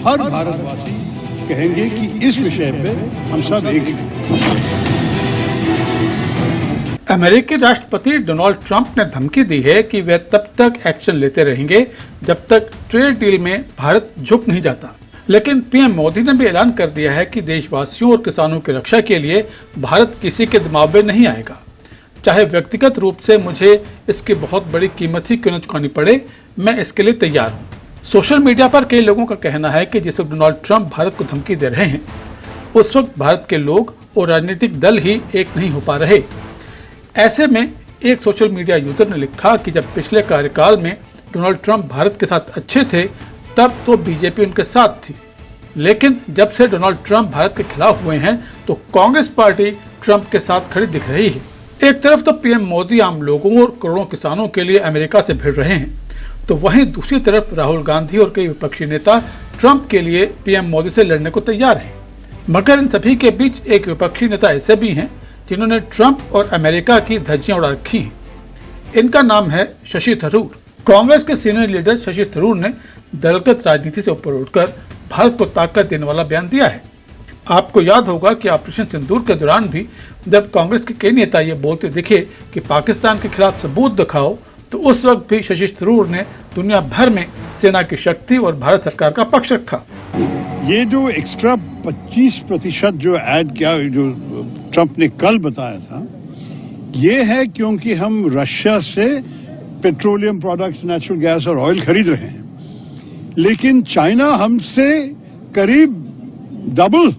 हर भारतवासी कहेंगे कि इस विषय पे हम सब एक हैं। अमेरिकी राष्ट्रपति डोनाल्ड ट्रंप ने धमकी दी है कि वे तब तक एक्शन लेते रहेंगे जब तक ट्रेड डील में भारत झुक नहीं जाता। लेकिन पीएम मोदी ने भी ऐलान कर दिया है कि देशवासियों और किसानों की रक्षा के लिए भारत किसी के दबाव में नहीं आएगा, चाहे व्यक्तिगत रूप से मुझे इसकी बहुत बड़ी कीमत ही क्यों न चुकानी पड़े, मैं इसके लिए तैयार हूँ। सोशल मीडिया पर कई लोगों का कहना है कि जिस वक्त डोनाल्ड ट्रंप भारत को धमकी दे रहे हैं उस वक्त भारत के लोग और राजनीतिक दल ही एक नहीं हो पा रहे। ऐसे में एक सोशल मीडिया यूजर ने लिखा कि जब पिछले कार्यकाल में डोनाल्ड ट्रंप भारत के साथ अच्छे थे तब तो बीजेपी उनके साथ थी, लेकिन जब से डोनाल्ड ट्रंप भारत के खिलाफ हुए हैं तो कांग्रेस पार्टी ट्रंप के साथ खड़ी दिख रही है। एक तरफ तो पीएम मोदी आम लोगों और करोड़ों किसानों के लिए अमेरिका से भिड़ रहे हैं, तो वहीं दूसरी तरफ राहुल गांधी और कई विपक्षी नेता ट्रंप के लिए पीएम मोदी से लड़ने को तैयार हैं। मगर इन सभी के बीच एक विपक्षी नेता ऐसे भी हैं जिन्होंने ट्रंप और अमेरिका की धज्जियां उड़ा रखी हैं। इनका नाम है शशि थरूर। कांग्रेस के सीनियर लीडर शशि थरूर ने दलगत राजनीति से ऊपर उठकर भारत को ताकत देने वाला बयान दिया है। आपको याद होगा कि ऑपरेशन सिंदूर के दौरान भी जब कांग्रेस के कई नेता ये बोलते दिखे कि पाकिस्तान के खिलाफ सबूत दिखाओ, तो उस वक्त भी शशि थरूर ने दुनिया भर में सेना की शक्ति और भारत सरकार का पक्ष रखा। ये जो एक्स्ट्रा 25% जो ऐड किया, जो ट्रंप ने कल बताया था, ये है क्योंकि हम रशिया से पेट्रोलियम प्रोडक्ट्स, नेचुरल गैस और ऑयल खरीद रहे हैं, लेकिन चाइना हमसे करीब डबल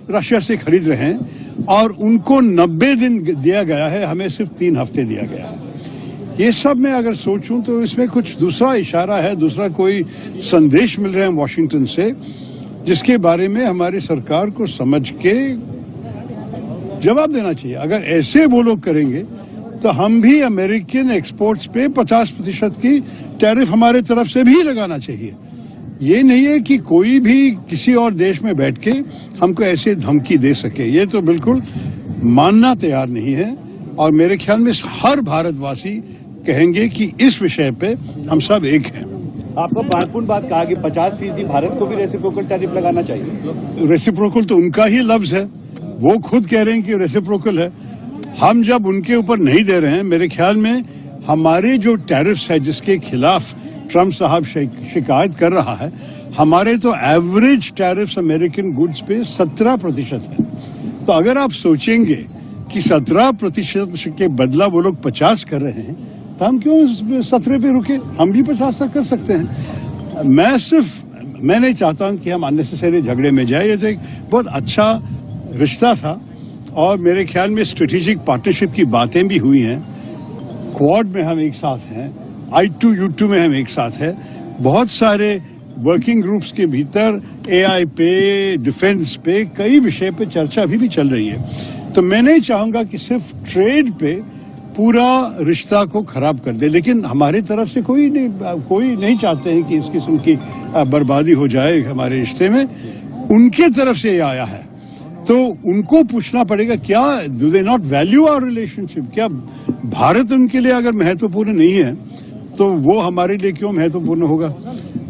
रशिया से खरीद रहे हैं और उनको 90 दिन दिया गया है, हमें सिर्फ 3 हफ्ते दिया गया है। ये सब मैं अगर सोचूं तो इसमें कुछ दूसरा इशारा है, दूसरा कोई संदेश मिल रहे हैं वॉशिंगटन से, जिसके बारे में हमारी सरकार को समझ के जवाब देना चाहिए। अगर ऐसे वो लोग करेंगे तो हम भी अमेरिकन एक्सपोर्ट्स पे 50% की टैरिफ हमारे तरफ से भी लगाना चाहिए। ये नहीं है कि कोई भी किसी और देश में बैठ के हमको ऐसे धमकी दे सके, ये तो बिल्कुल मानना तैयार नहीं है। और मेरे ख्याल में हर भारतवासी कहेंगे कि इस विषय पे हम सब एक हैं। आपको महत्वपूर्ण बात कहा कि 50% भारत को भी रेसिप्रोकल टैरिफ लगाना चाहिए। रेसिप्रोकल तो उनका ही लफ्ज है, वो खुद कह रहे हैं कि रेसिप्रोकल है। हम जब उनके ऊपर नहीं दे रहे हैं, मेरे ख्याल में हमारे जो टैरिफ्स है जिसके खिलाफ ट्रंप साहब शिकायत कर रहा है, हमारे तो एवरेज टैरिफ्स अमेरिकन गुड्स पे 17% है। तो अगर आप सोचेंगे कि 17% के बदला वो लोग 50 कर रहे हैं, तो हम क्यों 17 पे रुके? हम भी 50 तक कर सकते हैं। मैं नहीं चाहता हूं कि हम अननेसेसरी झगड़े में जाए। ये तो एक बहुत अच्छा रिश्ता था और मेरे ख्याल में स्ट्रेटेजिक पार्टनरशिप की बातें भी हुई हैं। क्वाड में हम एक साथ हैं, I2U2 में हम एक साथ हैं। बहुत सारे वर्किंग ग्रुप्स के भीतर AI पे, डिफेंस पे, कई विषय पे चर्चा अभी भी चल रही है। तो मैं नहीं चाहूंगा कि सिर्फ ट्रेड पे पूरा रिश्ता को खराब कर दे, लेकिन हमारे तरफ से कोई नहीं चाहते हैं कि इस किस्म की बर्बादी हो जाए हमारे रिश्ते में। उनके तरफ से ये आया है तो उनको पूछना पड़ेगा, क्या do they not value our relationship? क्या भारत उनके लिए अगर महत्वपूर्ण नहीं है तो वो हमारे लिए क्यों महत्वपूर्ण होगा?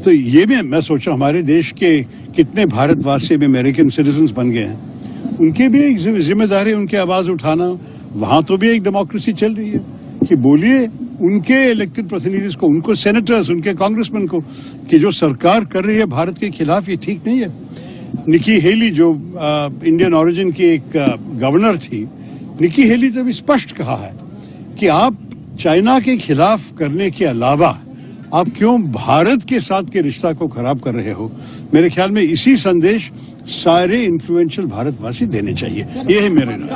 तो ये भी मैं सोचा, हमारे देश के कितने भारतवासी अमेरिकन सिटीजन्स बन गए हैं, उनके भी एक जिम्मेदारी उनकी आवाज उठाना। वहां तो भी एक डेमोक्रेसी चल रही है कि बोलिए उनके इलेक्टेड प्रतिनिधि को, उनको सेनेटर्स, उनके कांग्रेसमैन को, कि जो सरकार कर रही है भारत के खिलाफ, ये ठीक नहीं है। निकी हेली जो इंडियन ओरिजिन की एक गवर्नर थी, निकी हेली ने भी स्पष्ट कहा है कि आप चाइना के खिलाफ करने के अलावा आप क्यों भारत के साथ के रिश्ता को खराब कर रहे हो? मेरे ख्याल में इसी संदेश सारे इन्फ्लुएंशियल भारतवासी देने चाहिए। ये है मेरे नाम।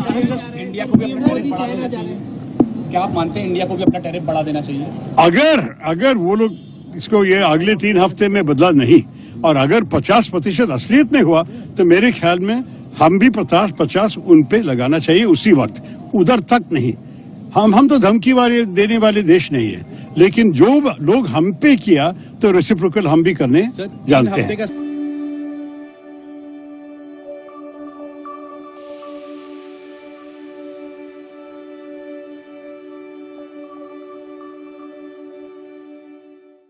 इंडिया को भी अपना टैरिफ बढ़ा देना चाहिए। क्या आप मानते हैं इंडिया को भी अपना टैरिफ बढ़ा देना चाहिए? अगर वो लोग इसको ये अगले 3 हफ्ते में बदला नहीं और अगर 50% असलियत में हुआ, तो मेरे ख्याल में हम भी 50 उन पे लगाना चाहिए उसी वक्त, उधर तक नहीं। हम तो धमकी देने वाले देश नहीं है, लेकिन जो लोग हम पे किया तो रेसिप्रोकल हम भी करने जानते हैं।